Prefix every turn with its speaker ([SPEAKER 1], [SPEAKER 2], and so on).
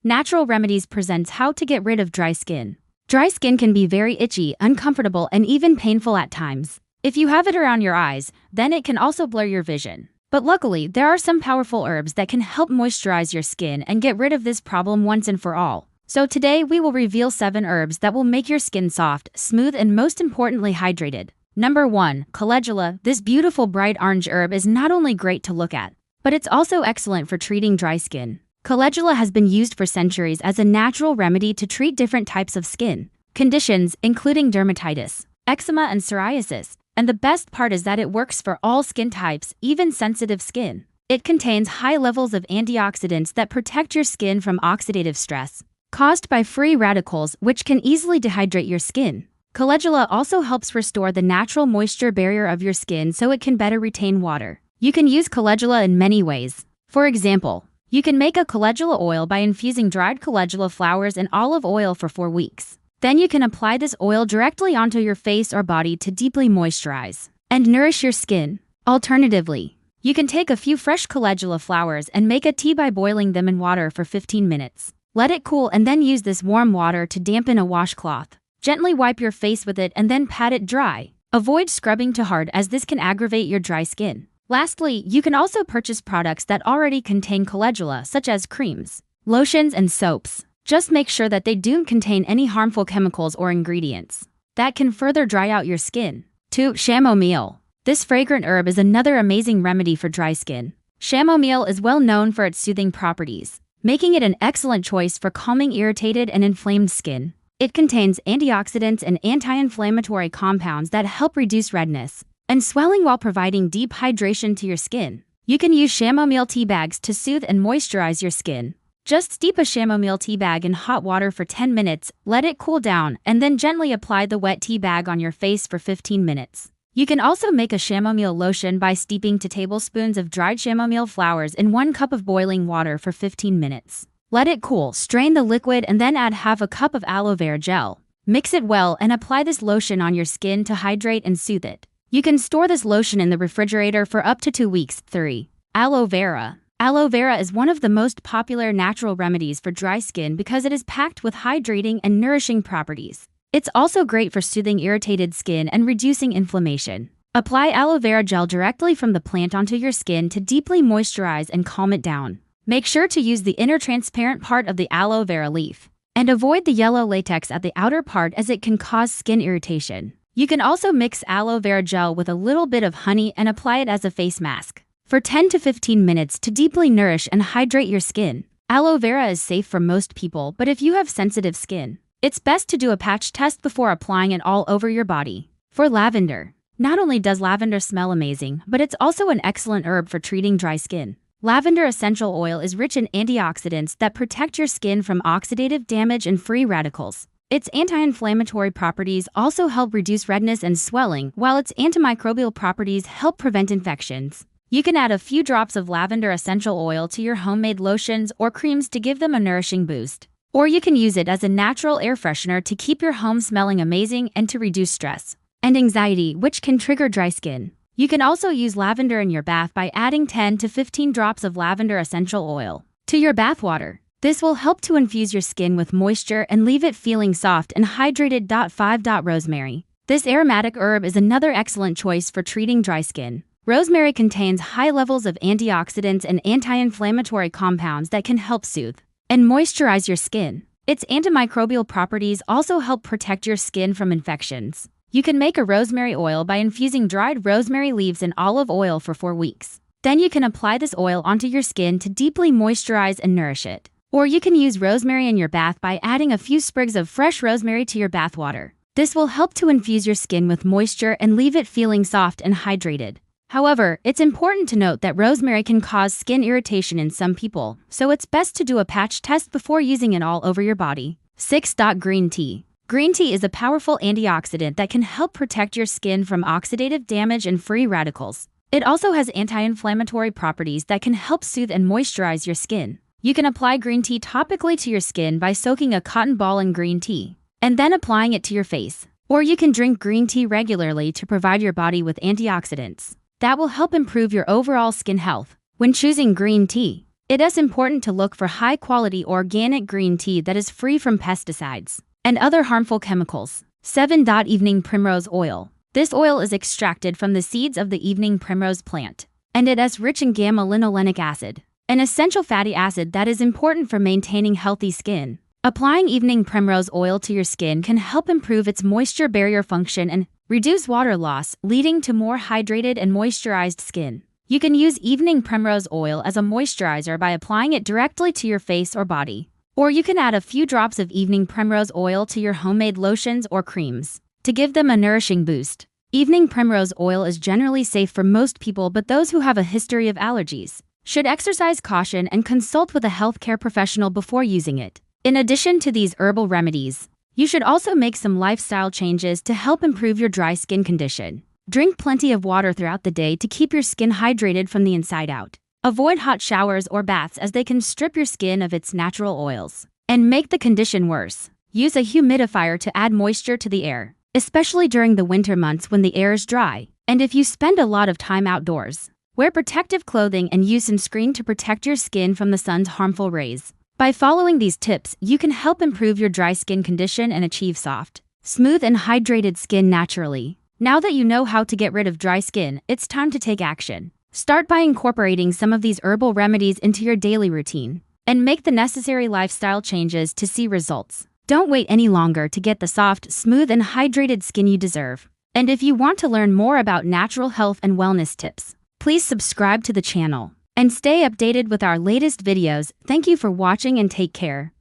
[SPEAKER 1] Natural Remedies presents how to get rid of dry skin. Dry skin can be very itchy, uncomfortable, and even painful at times. If you have it around your eyes, then it can also blur your vision. But luckily, there are some powerful herbs that can help moisturize your skin and get rid of this problem once and for all. So today we will reveal 7 herbs that will make your skin soft, smooth, and most importantly hydrated. Number 1. Calendula. This beautiful bright orange herb is not only great to look at, but it's also excellent for treating dry skin. Calendula has been used for centuries as a natural remedy to treat different types of skin conditions, including dermatitis, eczema, and psoriasis. And the best part is that it works for all skin types, even sensitive skin. It contains high levels of antioxidants that protect your skin from oxidative stress caused by free radicals, which can easily dehydrate your skin. Calendula also helps restore the natural moisture barrier of your skin so it can better retain water. You can use calendula in many ways. For example, you can make a calendula oil by infusing dried calendula flowers in olive oil for 4 weeks. Then you can apply this oil directly onto your face or body to deeply moisturize and nourish your skin. Alternatively, you can take a few fresh calendula flowers and make a tea by boiling them in water for 15 minutes. Let it cool and then use this warm water to dampen a washcloth. Gently wipe your face with it and then pat it dry. Avoid scrubbing too hard as this can aggravate your dry skin. Lastly, you can also purchase products that already contain calendula, such as creams, lotions, and soaps. Just make sure that they don't contain any harmful chemicals or ingredients that can further dry out your skin. 2. Chamomile. This fragrant herb is another amazing remedy for dry skin. Chamomile is well known for its soothing properties, making it an excellent choice for calming irritated and inflamed skin. It contains antioxidants and anti-inflammatory compounds that help reduce redness and swelling while providing deep hydration to your skin. You can use chamomile tea bags to soothe and moisturize your skin. Just steep a chamomile tea bag in hot water for 10 minutes, let it cool down, and then gently apply the wet tea bag on your face for 15 minutes. You can also make a chamomile lotion by steeping 2 tablespoons of dried chamomile flowers in 1 cup of boiling water for 15 minutes. Let it cool, strain the liquid, and then add half a cup of aloe vera gel. Mix it well and apply this lotion on your skin to hydrate and soothe it. You can store this lotion in the refrigerator for up to 2 weeks. 3. Aloe vera. Aloe vera is one of the most popular natural remedies for dry skin because it is packed with hydrating and nourishing properties. It's also great for soothing irritated skin and reducing inflammation. Apply aloe vera gel directly from the plant onto your skin to deeply moisturize and calm it down. Make sure to use the inner transparent part of the aloe vera leaf and avoid the yellow latex at the outer part as it can cause skin irritation. You can also mix aloe vera gel with a little bit of honey and apply it as a face mask for 10 to 15 minutes to deeply nourish and hydrate your skin. Aloe vera is safe for most people, but if you have sensitive skin, it's best to do a patch test before applying it all over your body. For lavender. Not only does lavender smell amazing, but it's also an excellent herb for treating dry skin. Lavender essential oil is rich in antioxidants that protect your skin from oxidative damage and free radicals. Its anti-inflammatory properties also help reduce redness and swelling, while its antimicrobial properties help prevent infections. You can add a few drops of lavender essential oil to your homemade lotions or creams to give them a nourishing boost. Or you can use it as a natural air freshener to keep your home smelling amazing and to reduce stress and anxiety, which can trigger dry skin. You can also use lavender in your bath by adding 10 to 15 drops of lavender essential oil to your bath water. This will help to infuse your skin with moisture and leave it feeling soft and hydrated. 5. Rosemary. This aromatic herb is another excellent choice for treating dry skin. Rosemary contains high levels of antioxidants and anti-inflammatory compounds that can help soothe and moisturize your skin. Its antimicrobial properties also help protect your skin from infections. You can make a rosemary oil by infusing dried rosemary leaves in olive oil for 4 weeks. Then you can apply this oil onto your skin to deeply moisturize and nourish it. Or you can use rosemary in your bath by adding a few sprigs of fresh rosemary to your bath water. This will help to infuse your skin with moisture and leave it feeling soft and hydrated. However, it's important to note that rosemary can cause skin irritation in some people, so it's best to do a patch test before using it all over your body. 6. Green tea. Green tea is a powerful antioxidant that can help protect your skin from oxidative damage and free radicals. It also has anti-inflammatory properties that can help soothe and moisturize your skin. You can apply green tea topically to your skin by soaking a cotton ball in green tea and then applying it to your face. Or you can drink green tea regularly to provide your body with antioxidants that will help improve your overall skin health. When choosing green tea, It is important to look for high-quality organic green tea that is free from pesticides and other harmful chemicals. 7. Evening primrose oil. This oil is extracted from the seeds of the evening primrose plant, and it is rich in gamma-linolenic acid, an essential fatty acid that is important for maintaining healthy skin. Applying evening primrose oil to your skin can help improve its moisture barrier function and reduce water loss, leading to more hydrated and moisturized skin. You can use evening primrose oil as a moisturizer by applying it directly to your face or body. Or you can add a few drops of evening primrose oil to your homemade lotions or creams to give them a nourishing boost. Evening primrose oil is generally safe for most people, but those who have a history of allergies should exercise caution and consult with a healthcare professional before using it. In addition to these herbal remedies, you should also make some lifestyle changes to help improve your dry skin condition. Drink plenty of water throughout the day to keep your skin hydrated from the inside out. Avoid hot showers or baths as they can strip your skin of its natural oils and make the condition worse. Use a humidifier to add moisture to the air, especially during the winter months when the air is dry. And if you spend a lot of time outdoors, wear protective clothing and use sunscreen to protect your skin from the sun's harmful rays. By following these tips, you can help improve your dry skin condition and achieve soft, smooth, and hydrated skin naturally. Now that you know how to get rid of dry skin, it's time to take action. Start by incorporating some of these herbal remedies into your daily routine and make the necessary lifestyle changes to see results. Don't wait any longer to get the soft, smooth, and hydrated skin you deserve. And if you want to learn more about natural health and wellness tips, please subscribe to the channel and stay updated with our latest videos. Thank you for watching and take care.